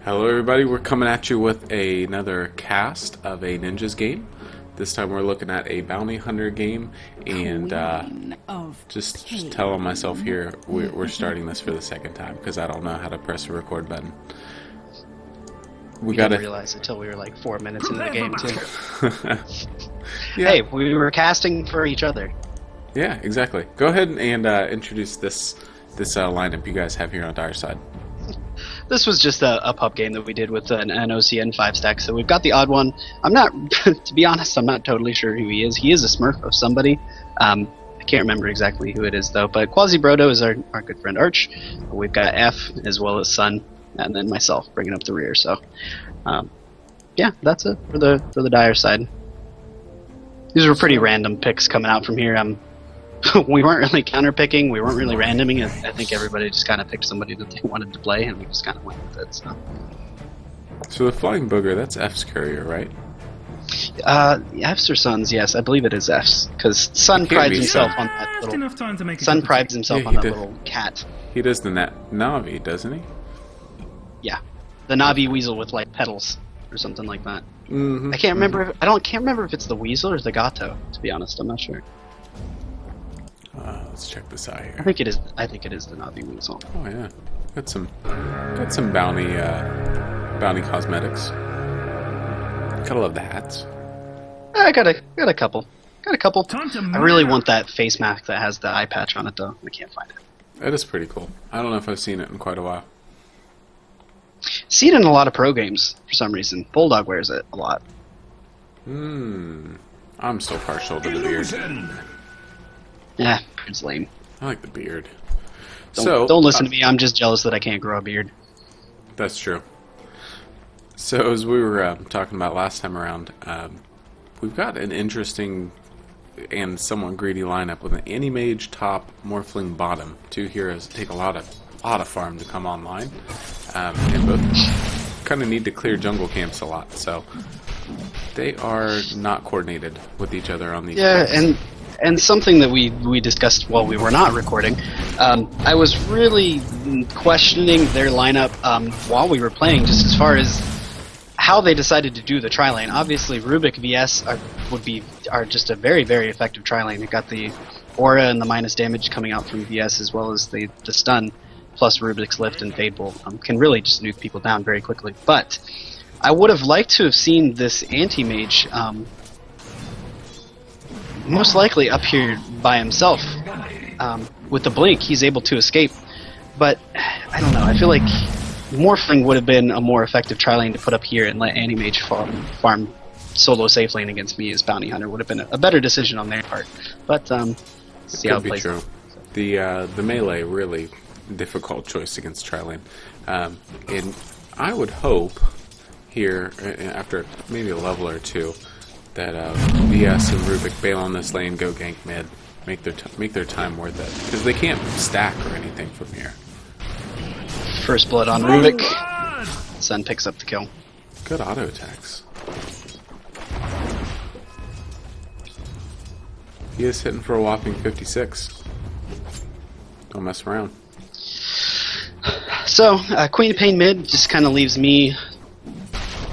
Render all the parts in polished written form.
Hello everybody, we're coming at you with another cast of a Ninja's game. This time we're looking at a bounty hunter game, and just telling myself here, we're starting this for the second time because I don't know how to press the record button. We didn't realize until we were like 4 minutes into the game too. Yeah. Hey, we were casting for each other. Yeah, exactly. Go ahead and introduce this lineup you guys have here on Dire Side. This was just a pub game that we did with an OCN 5-stack. So we've got TheOddOne. I'm not, to be honest, I'm not totally sure who he is. He is a Smurf of somebody. I can't remember exactly who it is though. But Quasibrodo is our good friend Arch. We've got F as well as Sun, and then myself bringing up the rear. So, yeah, that's it for the Dire Side. These were pretty random picks coming out from here. We weren't really counter-picking, we weren't really randoming. I think everybody just kind of picked somebody that they wanted to play, and we just kind of went with it. So the Flying Booger, that's F's courier, right? F's or Sun's, yes. I believe it is F's, because Sun prides himself on that little... Sun prides himself on that little cat. He does the Navi, doesn't he? Yeah. The Navi weasel with, like, petals, or something like that. Mm-hmm. I can't remember... can't remember if it's the weasel or the gato, to be honest. I'm not sure. Let's check this out here. I think it is the Navi weasel. Oh yeah, got some bounty cosmetics. Gotta love the hats. I got a couple. I really want that face mask that has the eye patch on it though. I can't find it. That is pretty cool. I don't know if I've seen it in quite a while. See it in a lot of pro games for some reason. Bulldog wears it a lot. I'm still partial to the beard. Yeah, it's lame. I like the beard. Don't listen to me. I'm just jealous that I can't grow a beard. That's true. So as we were talking about last time around, we've got an interesting and somewhat greedy lineup with an anti-mage top, morphling bottom. Two heroes take a lot of farm to come online, and both kind of need to clear jungle camps a lot. So they are not coordinated with each other on these. Yeah, picks. And something that we discussed while we were not recording, I was really questioning their lineup while we were playing, just as far as how they decided to do the tri-lane. Obviously, Rubik VS are just a very, very effective tri-lane. They've got the aura and the minus damage coming out from VS, as well as the stun, plus Rubik's Lift and Fade Bolt can really just nuke people down very quickly. But I would have liked to have seen this anti-mage most likely up here by himself. With the blink, he's able to escape. But, I don't know, I feel like Morphling would have been a more effective tri-lane to put up here and let Anti-Mage farm solo safe lane against me as Bounty Hunter. Would have been a better decision on their part. But, see how it plays out. The melee, really difficult choice against tri-lane. And I would hope here, after maybe a level or two, that VS and Rubik bail on this lane, go gank mid, make their time worth it, because they can't stack or anything from here. First blood on Rubik. Sun picks up the kill. Good auto attacks. He is hitting for a whopping 56. Don't mess around. So Queen of Pain mid just kind of leaves me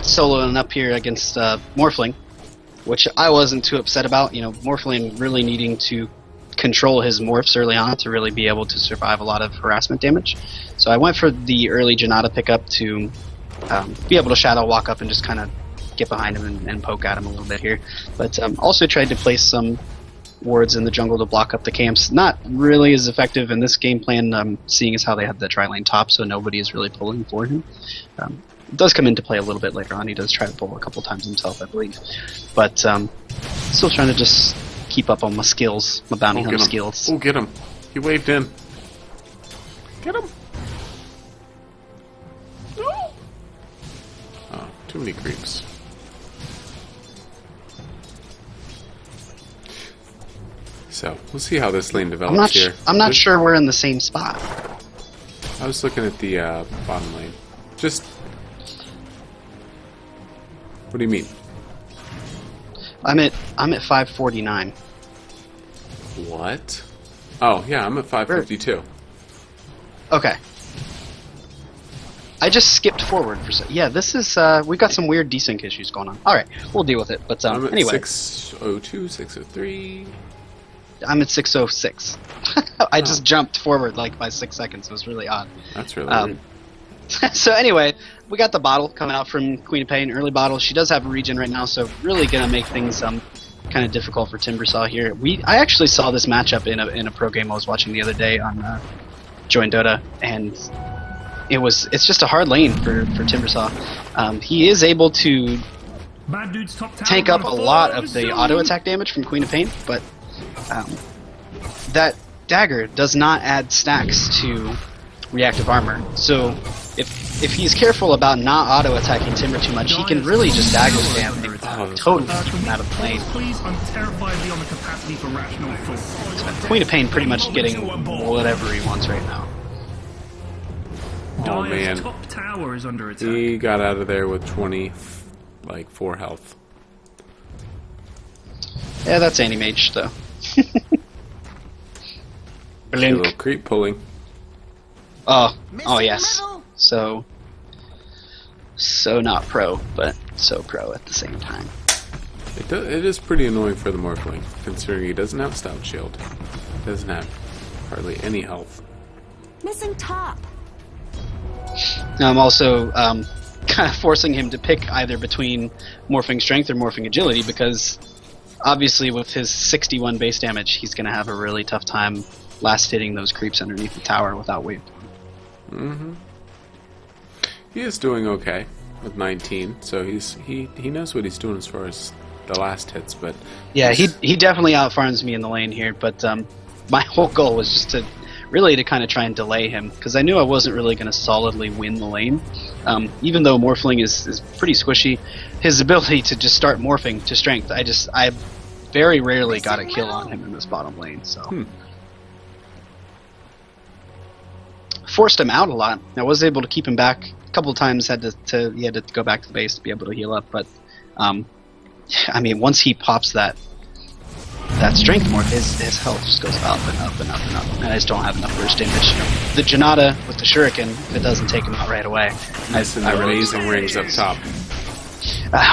soloing up here against Morphling, which I wasn't too upset about. You know, Morphling really needing to control his morphs early on to really be able to survive a lot of harassment damage. So I went for the early Janata pickup to be able to shadow walk up and just kind of get behind him and poke at him a little bit here. But also tried to place some wards in the jungle to block up the camps. Not really as effective in this game plan, seeing as how they have the tri-lane top, so nobody is really pulling for him. It does come into play a little bit later on. He does try to pull a couple times himself, I believe. But still trying to just keep up on my skills, my bounty hunter skills. Oh, get him. He waved in. Get him. No. Oh, too many creeps. So, we'll see how this lane develops here. I'm not sure we're in the same spot. I was looking at the bottom lane. Just... What do you mean? I'm at 549. What? Oh, yeah, I'm at 552. Okay. I just skipped forward for yeah. This is we've got some weird desync issues going on. All right, we'll deal with it. But I'm at anyway, 602, 603. I'm at 606. I just jumped forward like by 6 seconds. It was really odd. That's really weird. So anyway, we got the bottle coming out from Queen of Pain, early bottle. She does have a regen right now, so really gonna make things kind of difficult for Timbersaw here. I actually saw this matchup in a pro game I was watching the other day on Join Dota, and it's just a hard lane for Timbersaw. He is able to tank up a lot of the auto attack damage from Queen of Pain, but that dagger does not add stacks to reactive armor. So if he's careful about not auto attacking Timber too much, he can really just dagger spam and totally out of the lane. So Queen of Pain pretty much getting whatever he wants right now. Oh man, he got out of there with 4 health. Yeah, that's anti-mage though. A little creep pulling. Oh yes. So not pro, but so pro at the same time. It is pretty annoying for the Morphling, considering he doesn't have Stout Shield. Doesn't have hardly any health. Missing top. I'm also kind of forcing him to pick either between Morphing Strength or Morphing Agility, because obviously with his 61 base damage, he's going to have a really tough time last hitting those creeps underneath the tower without wave. Mm-hmm. He is doing okay with 19, so he knows what he's doing as far as the last hits, but yeah, he definitely outfarms me in the lane here, but my whole goal was just to kind of try and delay him, because I knew I wasn't really going to solidly win the lane. Even though Morphling is pretty squishy, his ability to just start morphing to strength, I very rarely got a kill on him in this bottom lane, so forced him out a lot. I was able to keep him back a couple of times. He had to go back to the base to be able to heal up, but I mean, once he pops that strength morph, his health just goes up and up and up and up, and I just don't have enough burst damage. The Janata with the Shuriken, if it doesn't take him out right away. Nice and amazing rings up top.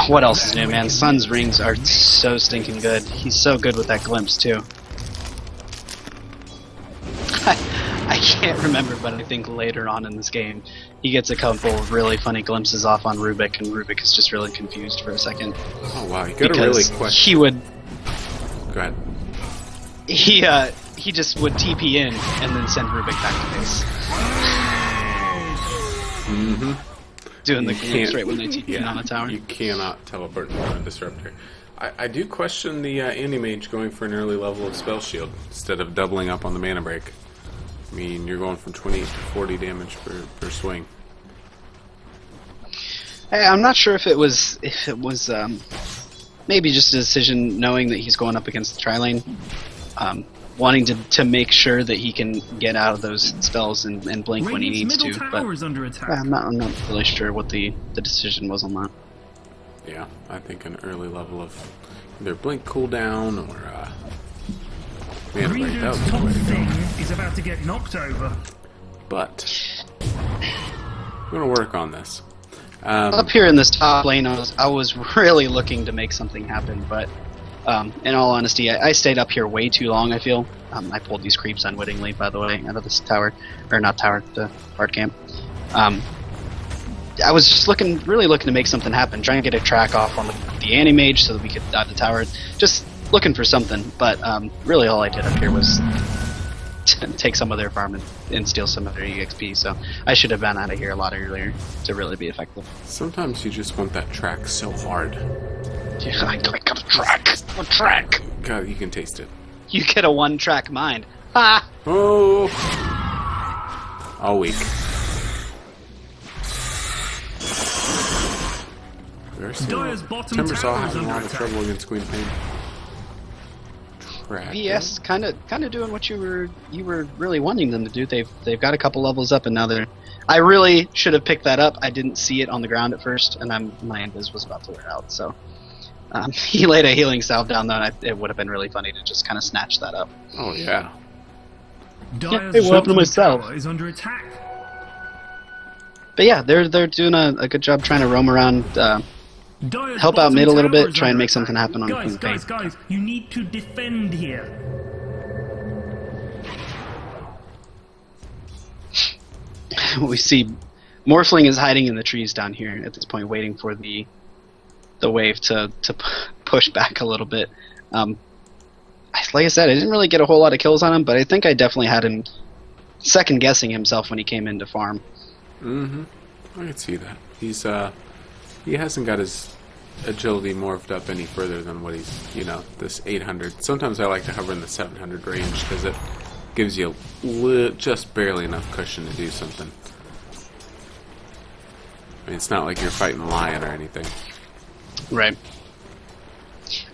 What else is new, man? Sun's rings are so stinking good. He's so good with that glimpse too. I can't remember, but I think later on in this game, he gets a couple of really funny glimpses off on Rubik, and Rubik is just really confused for a second. Oh wow, you got a really question. He would. Go ahead. He just would TP in and then send Rubik back to base. Mm-hmm. Doing the glimpse right when they TP in on a tower. You cannot teleport on a disruptor. I do question the anti-mage going for an early level of spell shield instead of doubling up on the mana break. I mean, you're going from 20 to 40 damage per swing. Hey, I'm not sure if it was maybe just a decision knowing that he's going up against the tri-lane, wanting to make sure that he can get out of those spells and blink when he needs to. But I'm not really sure what the decision was on that. Yeah, I think an early level of either blink cooldown or mana break. That was the way to go. Is about to get knocked over. But we're gonna work on this. Up here in this top lane, I was really looking to make something happen, but in all honesty, I stayed up here way too long, I feel. I pulled these creeps unwittingly, by the way, out of this tower. Or not tower, the hard camp. I was just really looking to make something happen, trying to get a track off on the anti-mage so that we could dive the tower. Just looking for something, but really all I did up here was take some of their farm and steal some of their EXP, so I should have been out of here a lot earlier to really be effective. Sometimes you just want that track so hard. Yeah, I got a track. A track. God, you can taste it. You get a one-track mind. Ha! Oh! All week. Timbersaw having a lot of trouble against Queen Pain. VS kind of doing what you were really wanting them to do. They've got a couple levels up, and now they're. I really should have picked that up. I didn't see it on the ground at first, and my invis was about to wear out. So he laid a healing salve down there, and it would have been really funny to just kind of snatch that up. Oh yeah. Hey, what happened to my salve? Is under attack. But yeah, they're doing a good job trying to roam around, help out mid a little bit, try and make something happen on Queen of Pain. Guys, you need to defend here. We see Morphling is hiding in the trees down here at this point, waiting for the wave to push back a little bit. Like I said, I didn't really get a whole lot of kills on him, but I think I definitely had him second guessing himself when he came in to farm. Mm-hmm. I can see that. He's he hasn't got his agility morphed up any further than what he's, this 800. Sometimes I like to hover in the 700 range because it gives you just barely enough cushion to do something. I mean, it's not like you're fighting a lion or anything. Right.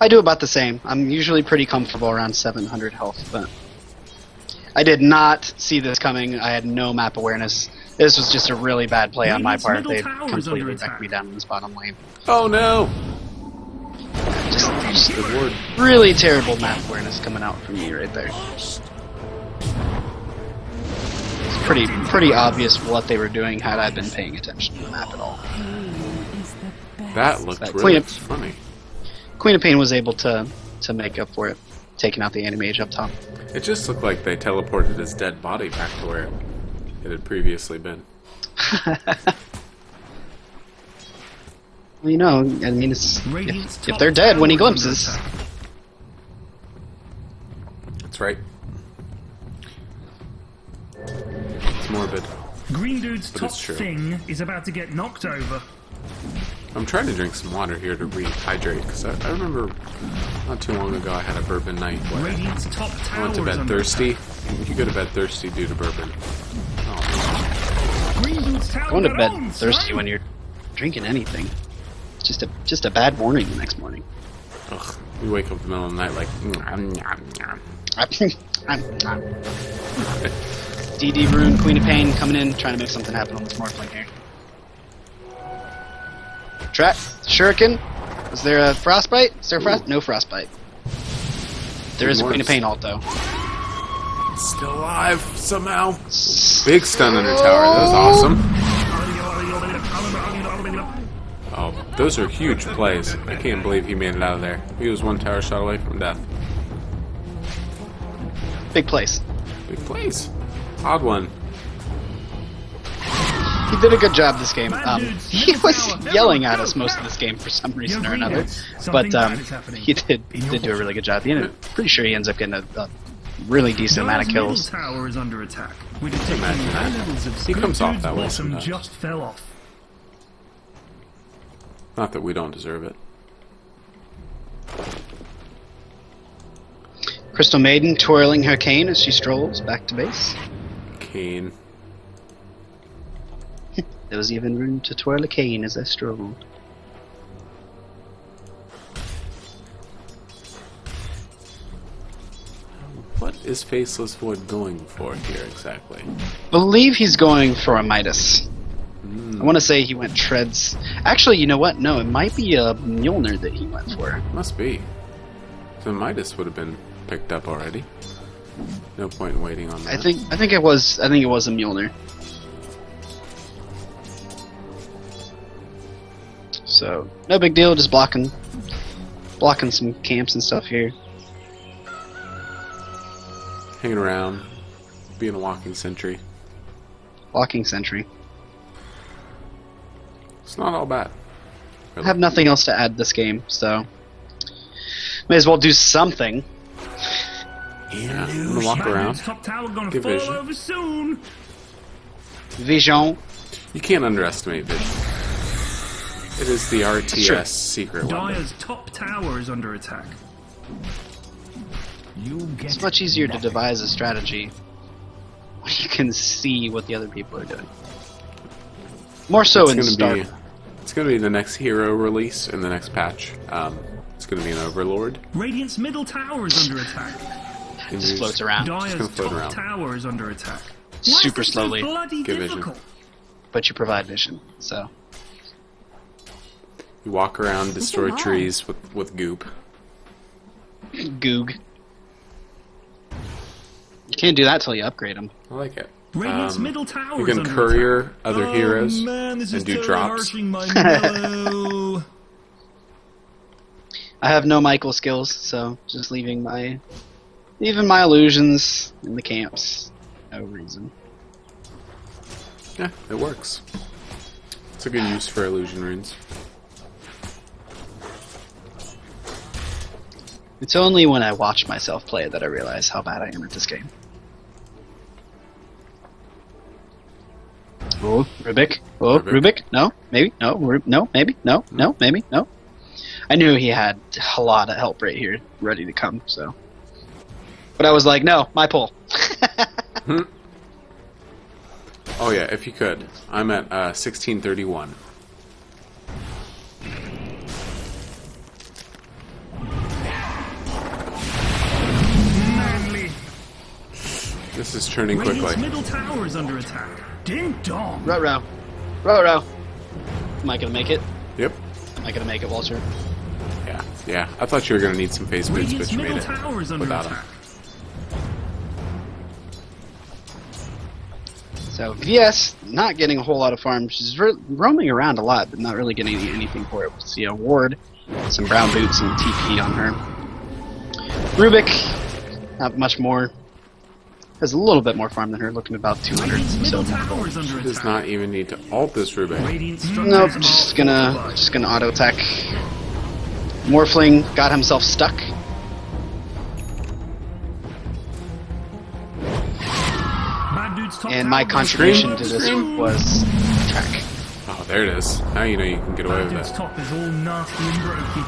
I do about the same. I'm usually pretty comfortable around 700 health, but I did not see this coming. I had no map awareness. This was just a really bad play on my part. They completely wrecked me down in this bottom lane. Oh no! Just really terrible map awareness coming out from me right there. It's pretty obvious what they were doing had I been paying attention to the map at all. That looked really funny. Queen of Pain was able to make up for it, taking out the Animage up top. It just looked like they teleported his dead body back to where it had previously been. Well, I mean, if they're dead when he glimpses. That's right. It's morbid. Green Dude's top thing is about to get knocked over. I'm trying to drink some water here to rehydrate, because I remember not too long ago I had a bourbon night where I went to bed thirsty. You go to bed thirsty due to bourbon. Oh. Going to bed thirsty when you're drinking anything. It's just a bad morning the next morning. Ugh, you wake up in the middle of the night like... DD Rune, Queen of Pain coming in, trying to make something happen on this Morphling here. Trap, Shuriken. Is there a Frostbite? Is there a Frost? No Frostbite. There is a Queen of Pain ult though. Still alive somehow. Big stun under tower. That was awesome. Oh, those are huge plays. I can't believe he made it out of there. He was one tower shot away from death. Big plays. Big plays. Odd one. He did a good job this game. He was yelling at us most of this game for some reason or another, but he did do a really good job. Pretty sure he ends up getting a really decent amount of kills. Tower is under attack. He comes off that way sometimes. Just fell off. Not that we don't deserve it. Crystal Maiden twirling her cane as she strolls back to base. Cane. There was even room to twirl a cane as I strolled. What is Faceless Void going for here exactly? Believe he's going for a Midas. I want to say he went Treads. Actually, you know what? No, it might be a Mjolnir that he went for. Must be. The Midas would have been picked up already. No point in waiting on that. I think it was a Mjolnir. So no big deal, just blocking some camps and stuff here. Hanging around, being a walking sentry. Walking sentry. It's not all bad. Really. I have nothing else to add this game, so may as well do something. Yeah, I'm gonna walk around. Top tower gonna Get fall vision. over soon. Vision. You can't underestimate vision. It is the RTS secret weapon. Dire's top tower is under attack. It's much easier to devise a strategy when you can see what the other people are doing. More so in Star. It's going to be the next hero release in the next patch. It's going to be an Overlord. Radiant's middle tower is under attack. It just floats around. Dire's top tower is under attack. Super slowly. Get vision. But you provide vision, so. You walk around, destroy trees with goop. Goog. You can't do that till you upgrade them. I like it. Radiant's middle tower You is can under courier attack. other heroes Man, this is and do totally drops. hurting my mellow. I have no Michael skills, so just leaving my illusions in the camps. No reason. Yeah, it works. It's a good use for illusion runes. It's only when I watch myself play that I realize how bad I am at this game. Oh, Rubik. Oh, Rubik. No, maybe. No, no, maybe. No, no, maybe. No. I knew he had a lot of help right here, ready to come. So, but I was like, no, my pull. Oh yeah, if you could. I'm at 1631. Manly. This is turning quickly. Radiant's middle tower is under attack. Ding dong. Ruh-roh. Ruh-roh. Am I gonna make it? Yep. Am I gonna make it, Walter? Yeah, yeah. I thought you were gonna need some phase boots, Radiant's but you made middle it tower is under without them. attack. So VS not getting a whole lot of farm. She's roaming around a lot, but not really getting anything for it. We'll see a ward, some brown boots, and TP on her. Rubik, not much more. Has a little bit more farm than her, looking about 200. Radiant's middle So tower is under Does attack. not even need to alt this Rubik. Radiant nope, structures just are fortified. gonna auto attack. Morphling got himself stuck. Bad dude's top And my tower contribution is to this under was track. Oh, there it is. Now you know you can get away Bad with dude's that. top is all nasty and broken.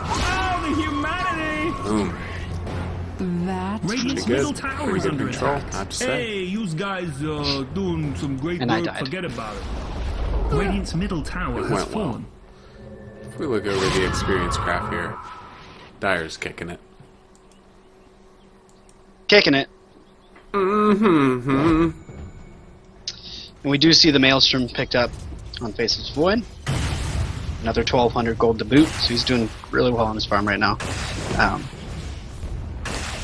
Oh, the humanity! Boom. That's Radiant's Pretty middle good. tower Pretty is good under control, I attack. have to say. Hey, you guys doing some great And I work. died. Forget about it. Radiant's middle tower It has went well. fallen. If we look over the experience graph here, Dyer's kicking it. Kicking it. Mm-hmm. And we do see the Maelstrom picked up on Faceless Void. Another 1,200 gold to boot, so he's doing really well on his farm right now.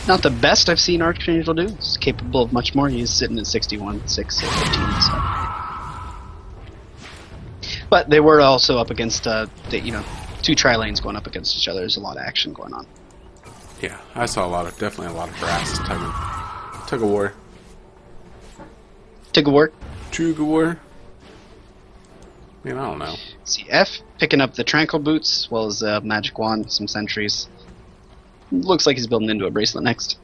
Not the best I've seen Archangel do. He's capable of much more. He's sitting at 61, 6, 15. So. But they were also up against, two tri-lanes going up against each other. There's a lot of action going on. Yeah, I saw definitely a lot of harass. Tug of war. Took a work. Tug of war. I mean, I don't know. CF picking up the Tranquil boots as well as Magic Wand, some sentries. Looks like he's building into a bracelet next.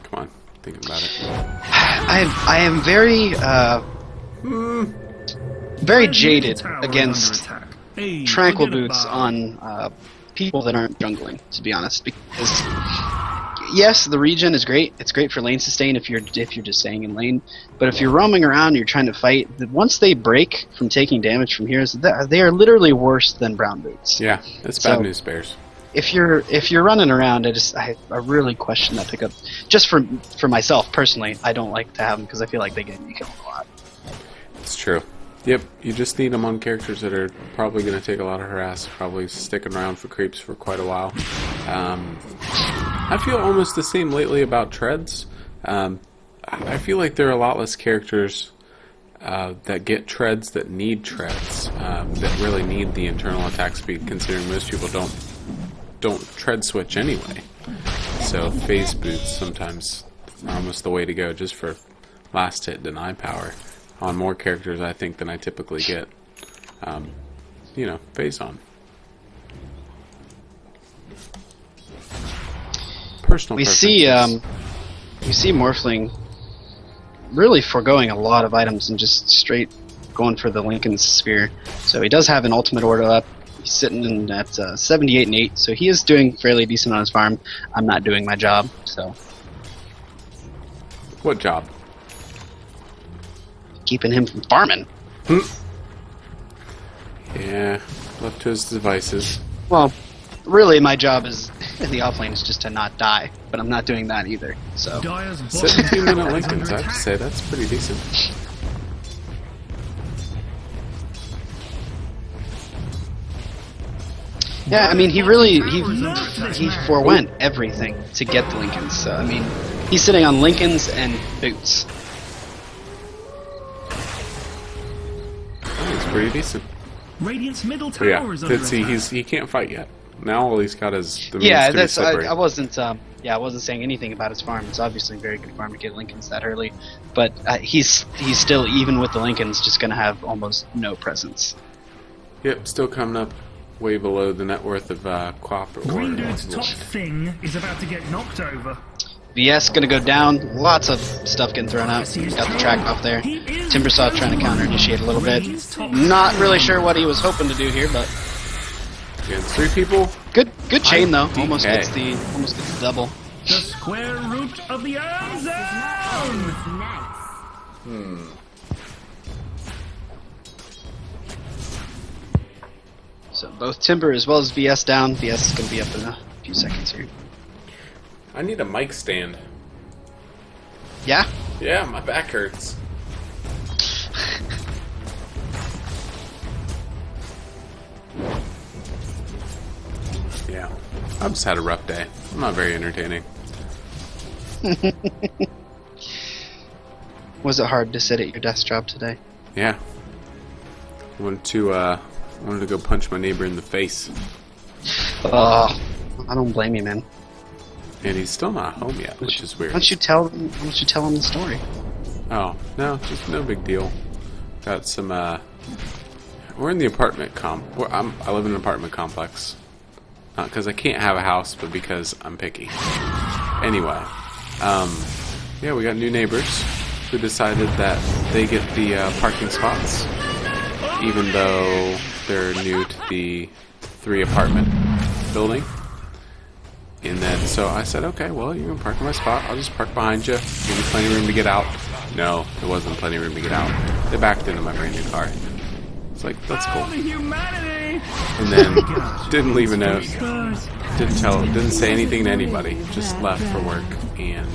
Come on, thinking about it. I am very very jaded Middle tower is against under attack. Hey, Tranquil forget boots about it. on people that aren't jungling, to be honest. Because yes, the regen is great. It's great for lane sustain if you're just staying in lane. But if you're roaming around, you're trying to fight. Once they break from taking damage from heroes, they are literally worse than brown boots. Yeah, it's bad So- news bears. If you're running around, I really question that pickup. Just for myself personally, I don't like to have them because I feel like they get me killed a lot. It's true. Yep, you just need them on characters that are probably going to take a lot of harass, probably sticking around for creeps for quite a while. I feel almost the same lately about treads. I feel like there are a lot less characters that get treads that need treads, that really need the internal attack speed, considering most people don't tread switch anyway. So phase boots sometimes are almost the way to go, just for last hit deny power on more characters, I think, than I typically get. Phase on. Personal We preferences. see Morphling really foregoing a lot of items and just straight going for the Lincoln Sphere. So he does have an ultimate order up. He's sitting in at 78 and 8, so he is doing fairly decent on his farm. I'm not doing my job, so What job? keeping him from farming. Yeah, left to his devices. Well, really, my job is in the offlane is just to not die, but I'm not doing that either. So Dyer's bottom 17-minute tower is Lincolns, under I have to attack. say, that's pretty decent. yeah, I mean, he forewent everything to get the Lincolns. So I mean, He's sitting on Lincolns and boots. Oh, he's pretty decent. Radiant's middle But yeah, tower is under let's see, attack. he can't fight yet. Now all he's got is the Yeah, means to be that's slippery. I wasn't. I wasn't saying anything about his farm. It's obviously a very good farm to get Lincolns that early, but he's still, even with the Lincolns, just going to have almost no presence. Yep, still coming up way below the net worth of Quap or Green Dude's top thing is about to get knocked over. VS going to go down. Lots of stuff getting thrown out. Got the track off there. Timbersaw trying to counter initiate a little bit. Not really sure what he was hoping to do here, but Against 3 people. good chain though. IDK. Almost gets the double. The square root of the iron zone! So both Timber as well as VS down. VS is going to be up in a few seconds here. I need a mic stand. Yeah? Yeah, my back hurts. Yeah, I've just had a rough day. I'm not very entertaining. Was it hard to sit at your desk job today? Yeah. Wanted to go punch my neighbor in the face. Oh, I don't blame you, man. And he's still not home yet, which is weird. Why don't you tell him the story? Oh, no, just no big deal. Got some, we're in the apartment I live in an apartment complex. Not because I can't have a house, but because I'm picky. Anyway, yeah, we got new neighbors who decided that they get the parking spots, even though they're new to the 3 apartment building. And then, so I said, okay, well, you can park in my spot. I'll just park behind you. Give me plenty of room to get out. No, there wasn't plenty of room to get out. They backed into my brand new car. It's like, that's cool. Oh, the humanity! And then didn't leave a note. Didn't say anything to anybody. Just left for work. And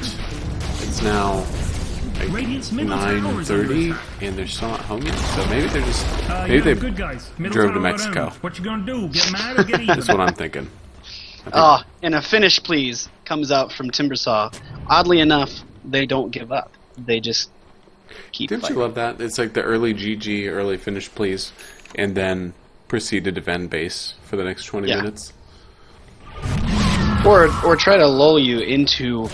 it's now like 9:30, and they're still not home yet. So maybe they're just maybe good they guys. Middle drove to tower Mexico. down. What you gonna do? Get mad or get even? That's what I'm thinking. I think- And a finish please comes out from Timbersaw. Oddly enough, they don't give up. They just keep Didn't fighting. you love that? It's like the early GG, early finish, please, and then proceed to defend base for the next 20 Yeah. minutes. Or try to lull you into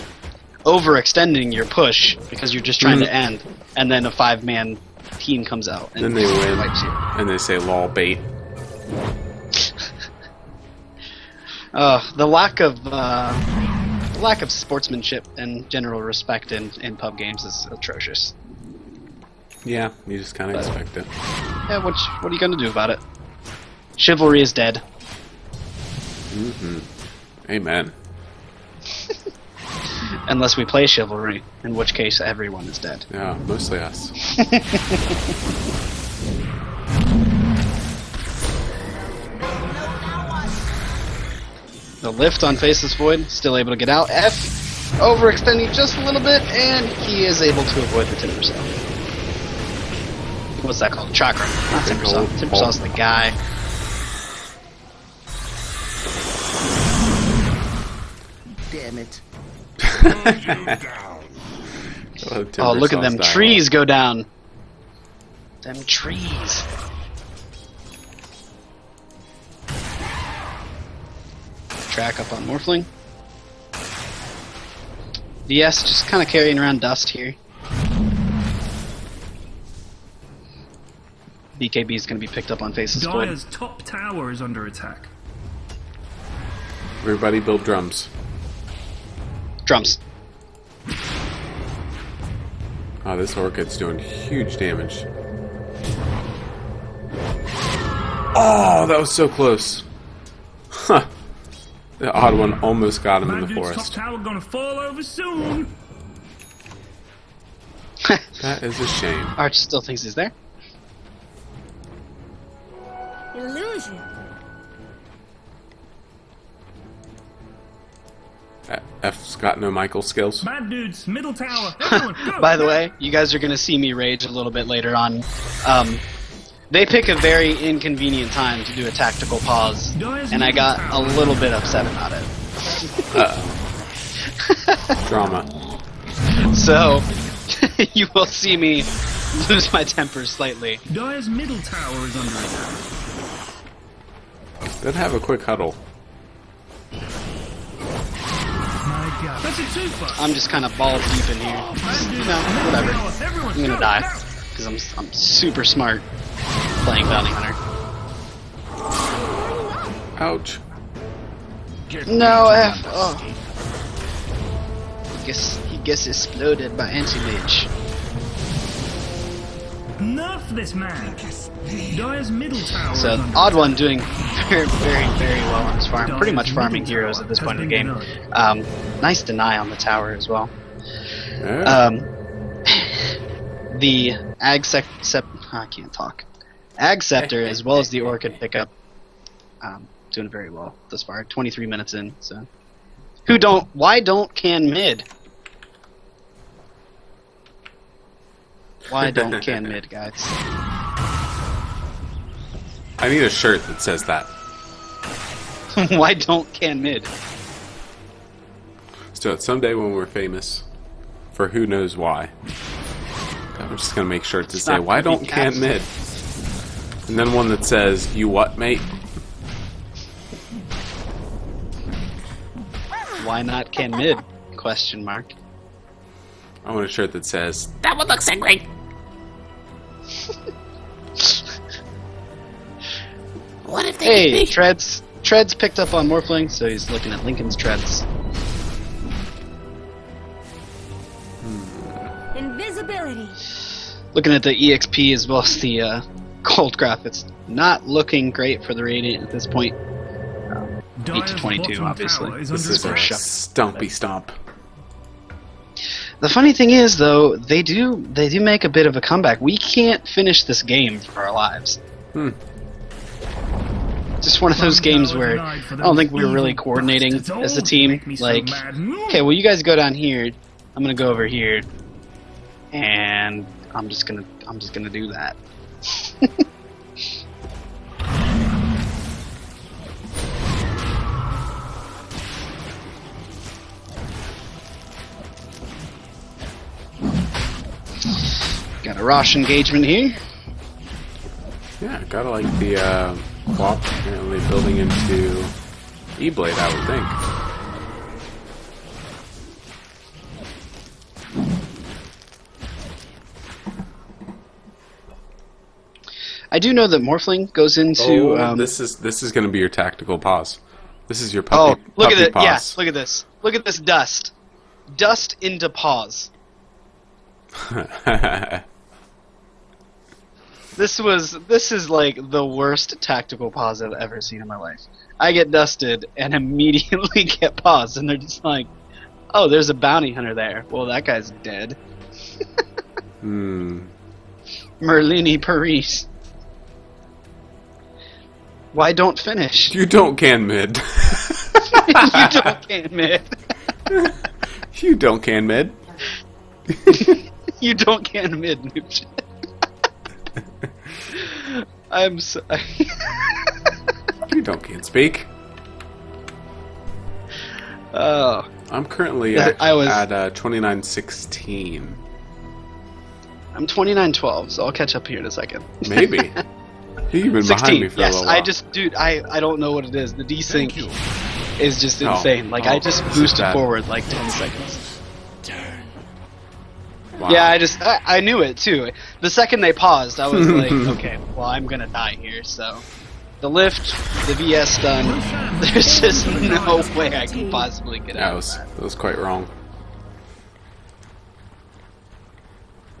overextending your push because you're just trying to end, and then a 5-man team comes out and Then they win, wipes you. and they say lol bait. The lack of sportsmanship and general respect in pub games is atrocious. Yeah, you just kind of expect it. Yeah, what are you gonna do about it? Chivalry is dead. Amen. Unless we play chivalry, in which case everyone is dead. Yeah, mostly us. The lift on Faceless Void, still able to get out. F, overextending just a little bit, and he is able to avoid the Timbersaw. What's that called? Chakra. Not Timbersaw. Timbersaw's the guy. Damn it. Oh, look at them Timbersaw's trees go down. Them trees. Track up on Morphling. DS just kind of carrying around dust here. BKB is going to be picked up on Faceless Void. Dyer's top tower is under attack. Everybody build drums. Drums. Oh, this Orchid's doing huge damage. Oh, that was so close. Huh. The odd one almost got him in the Dude's forest. top tower gonna fall over soon. That is a shame. Arch still thinks he's there. Illusion. F's got no Michael skills. Bad dudes, middle tower. Everyone, go. By the way, you guys are going to see me rage a little bit later on. They pick a very inconvenient time to do a tactical pause, and I got a little bit upset about it. Drama. So, you will see me lose my temper slightly. Dire's middle tower is under attack. Then have a quick huddle. My God. That's a twofer. I'm just kind of balls deep in here. Whatever. I'm gonna die. Because I'm super smart playing Bounty Hunter. Ouch. No, F. Oh. He gets exploded by anti-mage. Nerf this man. Dire's middle tower So, is under OddOne doing very, very, very well on his farm. Pretty much farming heroes at this point in the game. Nice deny on the tower as well. Yeah. The Ag I can't talk. Ag Scepter as well as the Orchid pickup. Doing very well thus far. 23 minutes in. So, why don't can mid? Why don't can mid, guys? I need a shirt that says that. Why don't can mid? So someday when we're famous, for who knows why, I'm just gonna make shirts that say, not "Why gonna don't be can cats. mid?" And then one that says, "You what, mate?" Why not can mid? Question mark. I want a shirt that says, "That one looks angry." What if they Hey, me? Treads picked up on Morphling, so he's looking at Lincoln's Treads. Invisibility. Looking at the EXP as well as the gold graph, it's not looking great for the Radiant at this point. 8 to 22, obviously. This is a stumpy stomp. The funny thing is, though, they do make a bit of a comeback. We can't finish this game for our lives. Just one of those games where I don't think we were really coordinating as a team. Like, okay, well, you guys go down here. I'm gonna go over here, and I'm just gonna do that. Got a Rosh engagement here. Yeah, gotta like the Quap apparently building into E-Blade, I would think. I do know that Morphling goes into. This is going to be your tactical pause. This is your Oh, puppy. look at puppy it! pause. Yeah, look at this. Look at this dust. Dust into pause. This is like the worst tactical pause I've ever seen in my life. I get dusted and immediately get paused, and they're just like, "Oh, there's a bounty hunter there. Well, that guy's dead." Merlini Paris. Why don't finish? You don't can mid. You don't can mid. You don't can mid. You don't can mid, noob. I'm so. You don't can speak. Oh. I'm currently Yeah, at, I was- at 29:16. I'm 29-12, so I'll catch up here in a second. Maybe. You've been 16. behind me for a Yes, little while. dude, I don't know what it is. The desync is just Oh. insane. Like, I Oh, just this is boosted bad. forward like 10 seconds. Wow. Yeah, I knew it too. The second they paused, I was like, okay, well, I'm gonna die here, so. The lift, the VS stun, there's just no way I can possibly get out of that. That was quite wrong.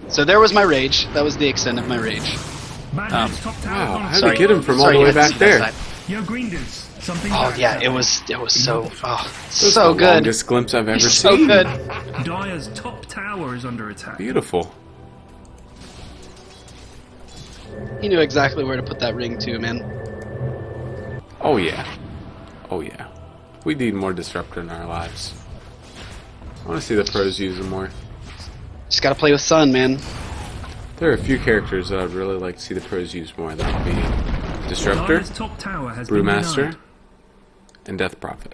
So there was my rage. That was the extent of my rage. Madden's top tower Wow, is how'd under you get him from all Sorry, the you way had to back see that there? side. Yo, green dudes. Something Oh bad yeah, is it was so This is so the good. longest glimpse I've ever So seen. good. happening. Dire's top tower is under attack. Beautiful. He knew exactly where to put that ring too, man. Oh yeah. Oh yeah. We need more disruptor in our lives. I want to see the pros use them more. Just gotta play with Sun, man. There are a few characters that I'd really like to see the pros use more. That would be Disruptor, Dire's top tower has been Brewmaster, denied. and Death Prophet.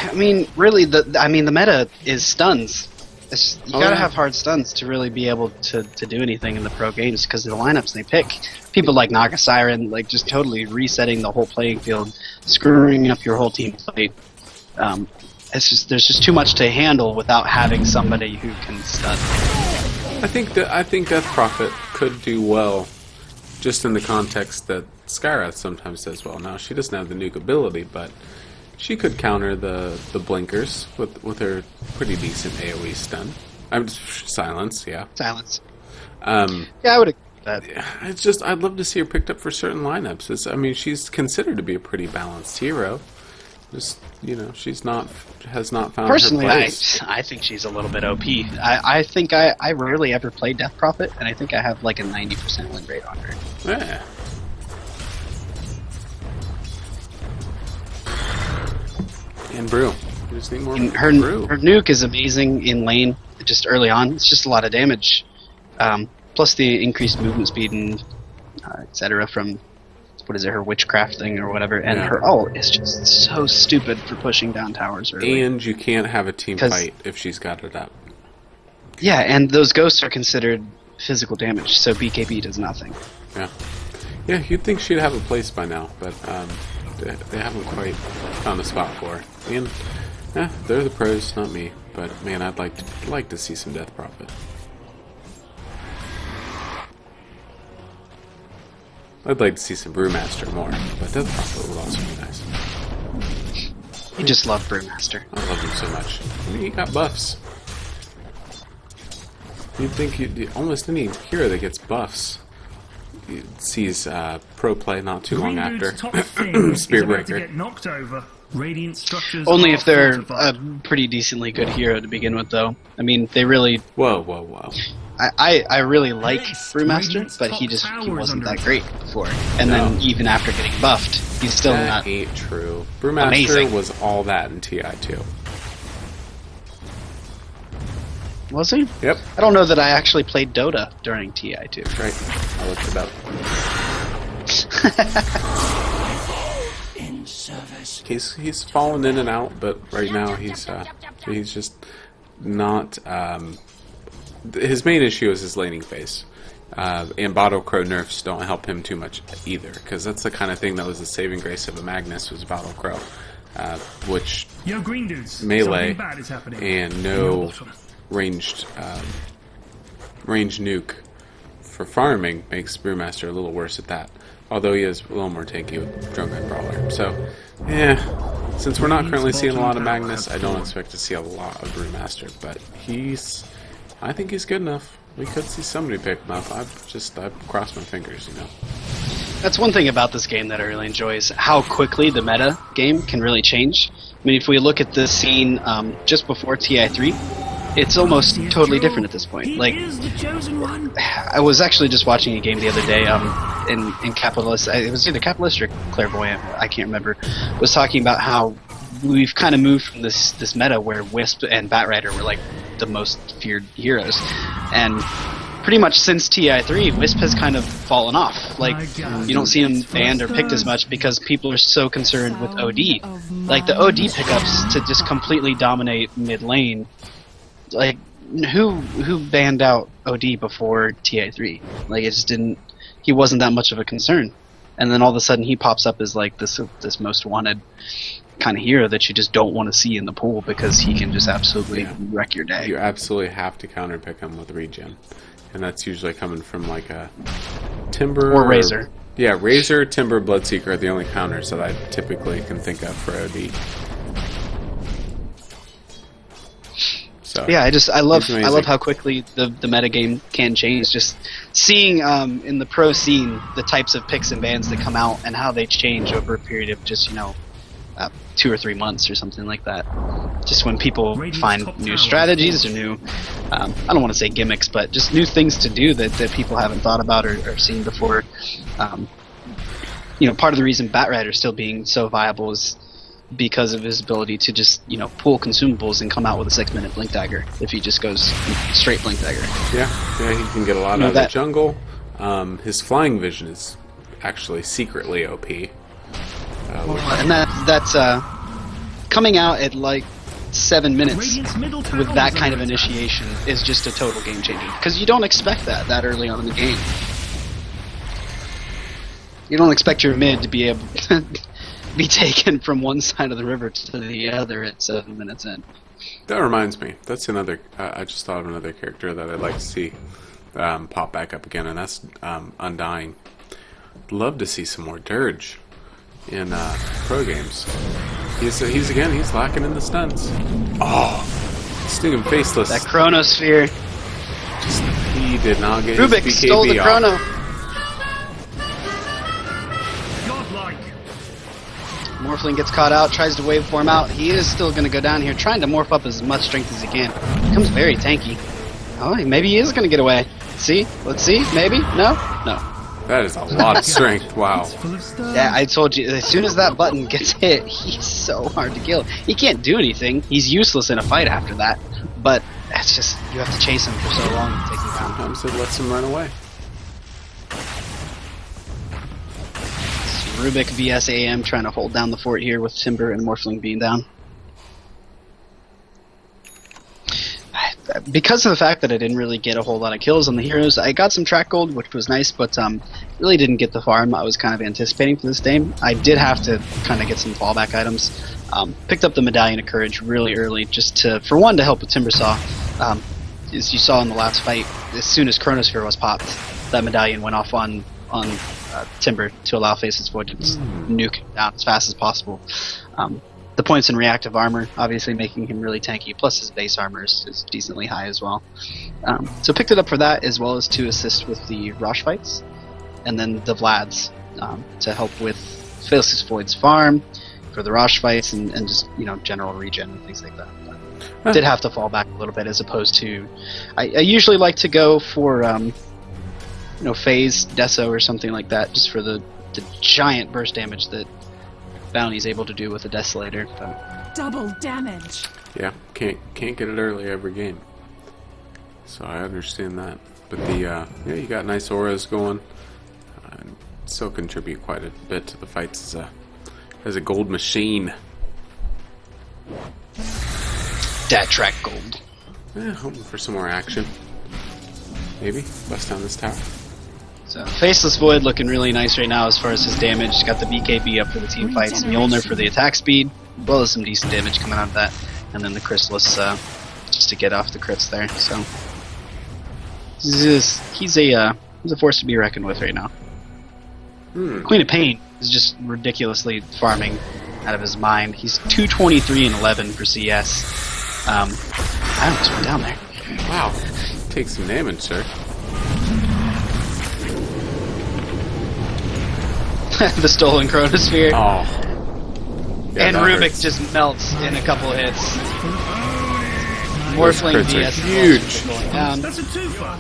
I mean, really, the meta is stuns. You gotta yeah. have hard stuns to really be able to do anything in the pro games because of the lineups they pick. People like Naga Siren, like just totally resetting the whole playing field, screwing up your whole team fight. There's just too much to handle without having somebody who can stun. I think Death Prophet could do well, just in the context that Skywrath sometimes does well. Now she doesn't have the nuke ability, but she could counter the blinkers with her pretty decent AoE stun. Silence, yeah. Silence. Yeah, I would agree with that. It's just I'd love to see her picked up for certain lineups. I mean, she's considered to be a pretty balanced hero. Just has not found Personally, her place. I think she's a little bit OP. I think I rarely ever play Death Prophet, and I think I have like a 90% win rate on her. Yeah. And Brew. We just need more Her Brew. nuke is amazing in lane, just early on. It's just a lot of damage. Plus the increased movement speed and etc. from, what is it, her witchcraft thing or whatever. And her ult is just so stupid for pushing down towers early. And you can't have a team fight if she's got it up. Yeah, and those ghosts are considered physical damage, so BKB does nothing. Yeah. Yeah, you'd think she'd have a place by now, but they haven't quite found a spot for her. And they're the pros, not me. But man, I'd like to see some Death Prophet. I'd like to see some Brewmaster more, but Death Prophet would also be nice. You just love Brewmaster. I love him so much. I mean, he got buffs. You'd think almost any hero that gets buffs sees pro play not too long after. Spearbreaker. Get knocked over. Radiant structures Only are if they're fortified. a pretty decently good hero to begin with, though. I mean, they really... Whoa. I really like Brewmaster, but he wasn't that great before. And then even after getting buffed, he's still That not ain't true. Brewmaster amazing. was all that in TI2. Was he? Yep. I don't know that I actually played Dota during TI2. Right. I looked it up. In service. He's fallen in and out, but right now he's just not. His main issue is his laning phase, and Bottle Crow nerfs don't help him too much either, because that's the kind of thing that was the saving grace of a Magnus was Bottle Crow, which Yo, green dudes. melee Something bad is happening. and no ranged nuke for farming makes Brewmaster a little worse at that. Although he is a little more tanky with Drunken Brawler. So, since we're not currently seeing a lot of Magnus, I don't expect to see a lot of Brewmaster. But I think he's good enough. We could see somebody pick him up. I've crossed my fingers, That's one thing about this game that I really enjoy is how quickly the meta game can really change. I mean, if we look at the scene just before TI3, it's almost totally different at this point. He Like, is the chosen one. I was actually just watching a game the other day in Capitalist. It was either Capitalist or Clairvoyant, I can't remember. Was talking about how we've kind of moved from this meta where Wisp and Batrider were like the most feared heroes, and pretty much since TI3, Wisp has kind of fallen off. Like, you don't see him banned or picked as much because people are so concerned with OD. Like, the OD pickups to just completely dominate mid lane. Like, who banned out OD before TI3? Like, it just didn't... He wasn't that much of a concern. And then all of a sudden he pops up as, like, this most wanted kind of hero that you just don't want to see in the pool because he can just absolutely wreck your day. You absolutely have to counter pick him with regen. And that's usually coming from, like, a Timber... Or Razor. Yeah, Razor, Timber, Bloodseeker are the only counters that I typically can think of for OD. So, yeah, I love amazing. how quickly the metagame can change. Just seeing in the pro scene the types of picks and bans that come out and how they change over a period of just 2 or 3 months or something like that. Just when people find new strategies or new I don't want to say gimmicks, but just new things to do that people haven't thought about or seen before. Part of the reason Batrider still being so viable is because of his ability to just, pull consumables and come out with a 6-minute blink dagger if he just goes straight blink dagger. Yeah, he can get a lot out of the jungle. His flying vision is actually secretly OP. And that's coming out at like 7 minutes Radiant's middle tower with that is kind of under attack. initiation is just a total game changer. Because you don't expect that early on in the game. You don't expect your mid to be able to be taken from one side of the river to the other at 7 minutes in. That reminds me. That's another. I just thought of another character that I'd like to see pop back up again, and that's Undying. Love to see some more Dirge in pro games. He's lacking in the stuns. Oh, stinging faceless. That Chronosphere. He did not get Rubik his BKB stole the off. Chrono. Godlike. Morphling gets caught out, tries to waveform out. He is still going to go down here, trying to morph up as much strength as he can. Becomes very tanky. Oh, maybe he is going to get away. See? Let's see. Maybe? No? No. That is a lot of strength. Wow. Full of stuff. Yeah, I told you, as soon as that button gets hit, he's so hard to kill. He can't do anything. He's useless in a fight after that. But it's just, you have to chase him for so long to take him down. Sometimes it lets him run away. Rubik vs AM trying to hold down the fort here with Timber and Morphling being down. Because of the fact that I didn't really get a whole lot of kills on the heroes, I got some track gold, which was nice, but really didn't get the farm I was kind of anticipating for this game. I did have to kind of get some fallback items. Picked up the Medallion of Courage really early, just to, for one, to help with Timbersaw. As you saw in the last fight, as soon as Chronosphere was popped, that Medallion went off on Timber to allow Faceless Void to just nuke him down as fast as possible. The points in reactive armor, obviously making him really tanky, plus his base armor is decently high as well. So picked it up for that, as well as to assist with the Rosh fights, and then the Vlads to help with Faceless Void's farm, for the Rosh fights, and just, you know, general regen and things like that. But did have to fall back a little bit, as opposed to... I usually like to go for, you know, Phase, Deso, or something like that, just for the giant burst damage that Bounty's able to do with a Desolator. But Double damage. Yeah, can't get it early every game. So I understand that. But the yeah, you got nice auras going. Still contribute quite a bit to the fights as a gold machine. Dat track gold. Yeah, hoping for some more action. Maybe bust down this tower. So Faceless Void looking really nice right now as far as his damage. He's got the BKB up for the team fights, Mjolnir for the attack speed, as well as some decent damage coming out of that, and then the Chrysalis just to get off the crits there. So he's a force to be reckoned with right now. Queen of Pain is just ridiculously farming out of his mind. He's 223 and 11 for CS. I almost went down there. Wow, take some damage, sir. The stolen Chronosphere. Oh. Yeah, and that Rubik hurts. just melts in a couple of hits. Those Morphling crits are vs huge. going down. That's a twofer.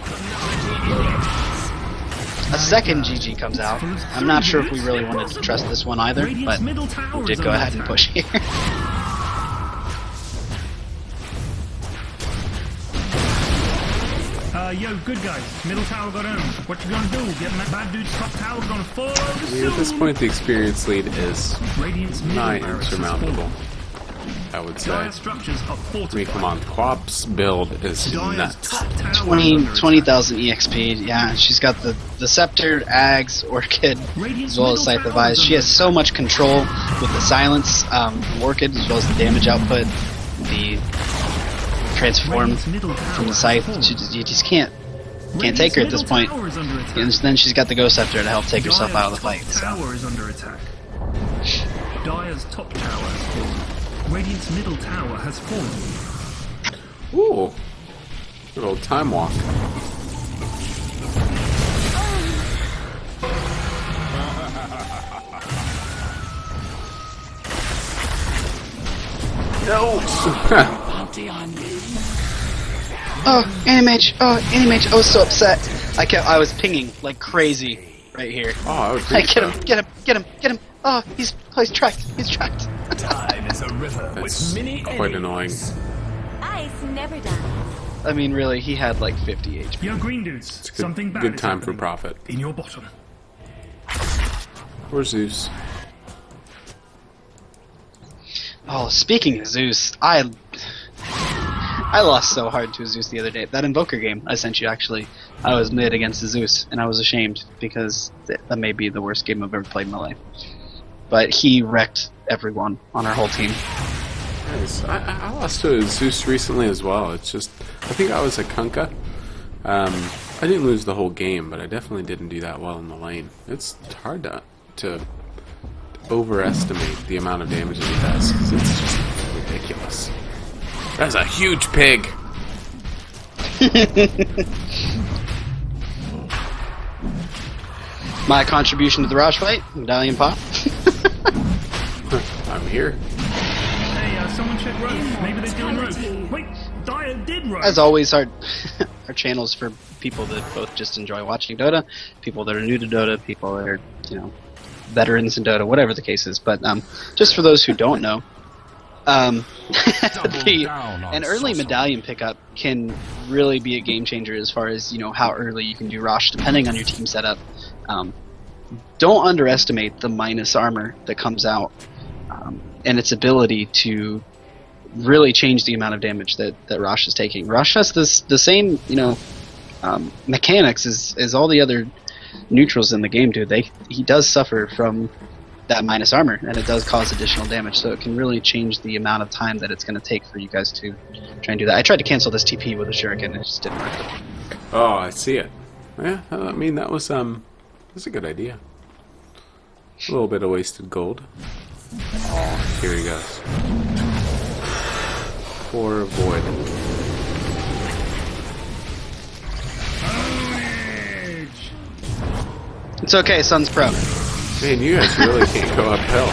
A second GG comes out. I'm not sure if we really wanted to trust this one either, but we did go ahead and push here. Yo, good guys. Middle tower got owned. What you gonna do? Getting that bad dude's top tower gonna fall over I mean, soon. at this point, the experience lead is Radiant's middle nigh barracks has insurmountable, fallen. I would say. Dire structures are I mean, fortified. come on, Quap's build is Dire's nuts. top tower is 20,000 EXP. Yeah, she's got the Scepter, Ags, Orchid, as well as Scythe of Eyes. She has so much control with the silence, Orchid, as well as the damage output, the transform from the Scythe. You just can't take her at this point. And then she's got the Ghost Scepter to help take herself out of the fight. Dire's So. top tower is under attack. Dire's top tower has fallen. Radiant's middle tower has fallen. Ooh, good old time walk. No. Oh, Animage! Oh, Animage! I was so upset. I was pinging like crazy right here. Oh, I would Hey, think get him! so. Get him! Get him! Get him! Oh, he's tracked! He's tracked! Time is a river That's with many quite annoying. Ice never dies. I mean, really, he had like 50 HP. Yo, green dudes. It's good, Something bad good is time for happening. profit. In your bottom. Or Zeus. Oh, speaking of Zeus, I lost so hard to a Zeus the other day. That Invoker game I sent you, actually, I was mid against a Zeus, and I was ashamed because that may be the worst game I've ever played in my life. But he wrecked everyone on our whole team. Nice. I lost to a Zeus recently as well. It's just, I think I was a Kunkka. I didn't lose the whole game, but I definitely didn't do that well in the lane. It's hard to overestimate the amount of damage that he does, 'cause it's just ridiculous. That's a huge pig! My contribution to the Rosh fight, medallion pop. I'm here. Hey, someone check Roche. Maybe they're doing Roche. Wait, Dire did Roche. As always, our channels for people that both just enjoy watching Dota, people that are new to Dota, people that are, veterans in Dota, whatever the case is. But just for those who don't know, an early medallion pickup can really be a game changer as far as how early you can do Rosh, depending on your team setup. Don't underestimate the minus armor that comes out and its ability to really change the amount of damage that Rosh is taking. Rosh has the same mechanics as all the other neutrals in the game do. He does suffer from that minus armor, and it does cause additional damage, so it can really change the amount of time that it's going to take for you guys to try and do that. I tried to cancel this TP with a shuriken, it just didn't work. Oh, I see it. Yeah, I mean, that was a good idea. A little bit of wasted gold. Oh, here he goes. Poor Void. It's okay, Sun's pro. Man, you guys really can't go uphill.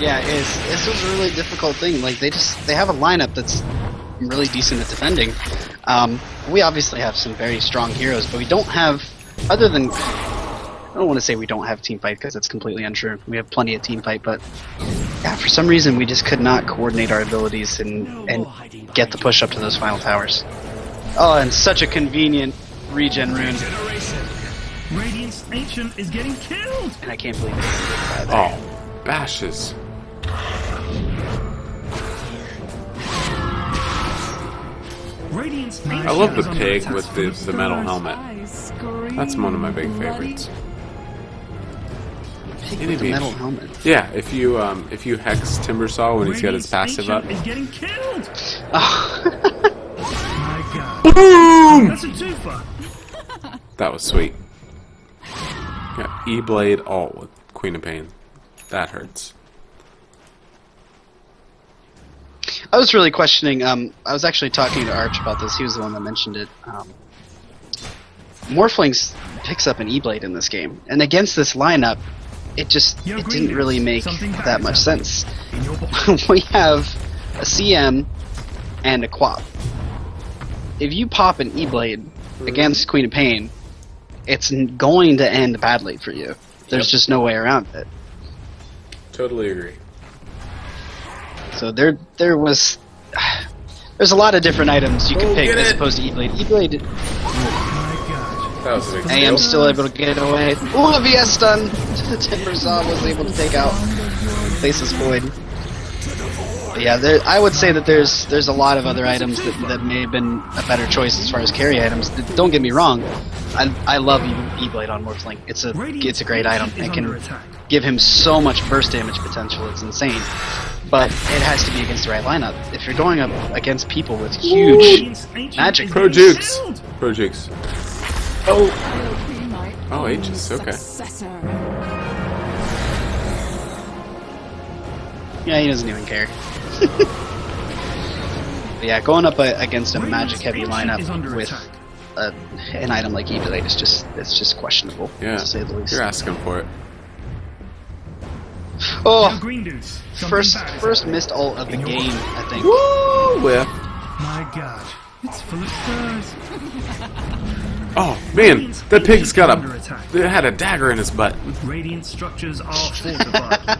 Yeah, this is a really difficult thing. Like they have a lineup that's really decent at defending. We obviously have some very strong heroes, but we don't have, other than, I don't want to say we don't have team fight because that's completely untrue. We have plenty of team fight, but yeah, for some reason we just could not coordinate our abilities and get the push up to those final towers. Oh, and such a convenient regen rune. Radiant's Ancient is getting killed! And I can't believe it. Oh, bashes. Radiant's I love the pig with the metal helmet. That's one of my big favorites. Pig with the metal helmet. Yeah, if you hex Timbersaw when he's got his passive up. Is getting killed. Oh. My God. Boom! That's a twofer. That was sweet. Yeah, E-Blade alt with Queen of Pain. That hurts. I was really questioning, I was actually talking to Arch about this, he was the one that mentioned it. Morphlings picks up an E-Blade in this game, and against this lineup, it didn't really make that much sense. We have a CM and a Quap. If you pop an E-Blade against Queen of Pain, it's going to end badly for you. There's just no way around it. Totally agree. So there's a lot of different items you can pick as opposed to E-Blade. E-Blade. That was a big I am still able to get away. Ooh, a VS stun! Timbersaw was able to take out Faceless Void. But yeah, I would say that there's a lot of other items that may have been a better choice as far as carry items. Don't get me wrong, I love E-Blade on Morphling. It's a great item. It can give him so much burst damage potential. It's insane. But it has to be against the right lineup. If you're going up against people with huge magic. Pro Jukes. Pro Jukes. Oh, Aegis, okay. Yeah, he doesn't even care. Yeah, going up against a magic-heavy lineup with an item like E-Blade is just questionable, yeah, to say the least. You're asking for it. Oh, first missed ult of the game, I think. Woo! Whiff. My God, it's full of stars. Oh man, that pig's got it had a dagger in his butt. Radiant structures are fortified.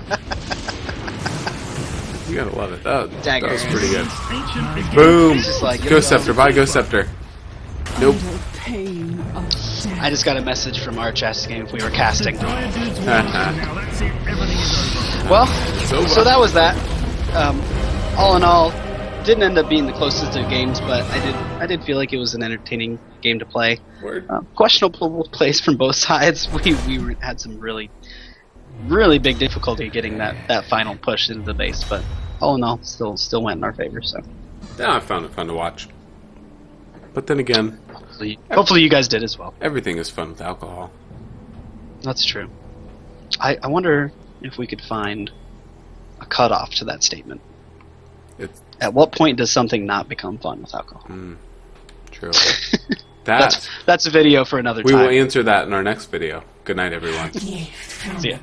You gotta love it. That was pretty good. Ancient is Boom! Just like, Ghost Scepter, buy Ghost Scepter. Nope. pain of death. I just got a message from Arch asking if we were casting. Dire dudes won. Now that's it. Everything is over. Well, over. so that was that. All in all, didn't end up being the closest of games, but I did feel like it was an entertaining game to play. Word. Questionable plays from both sides. We had some really big difficulty getting that final push into the base, but all in all, still went in our favor. So Yeah, I found it fun to watch. But then again, hopefully you guys did as well. everything is fun with alcohol. That's true. I wonder if we could find a cutoff to that statement. It's At what point does something not become fun with alcohol? true. That That's a video for another we time. will answer that in our next video. Good night, everyone. See ya.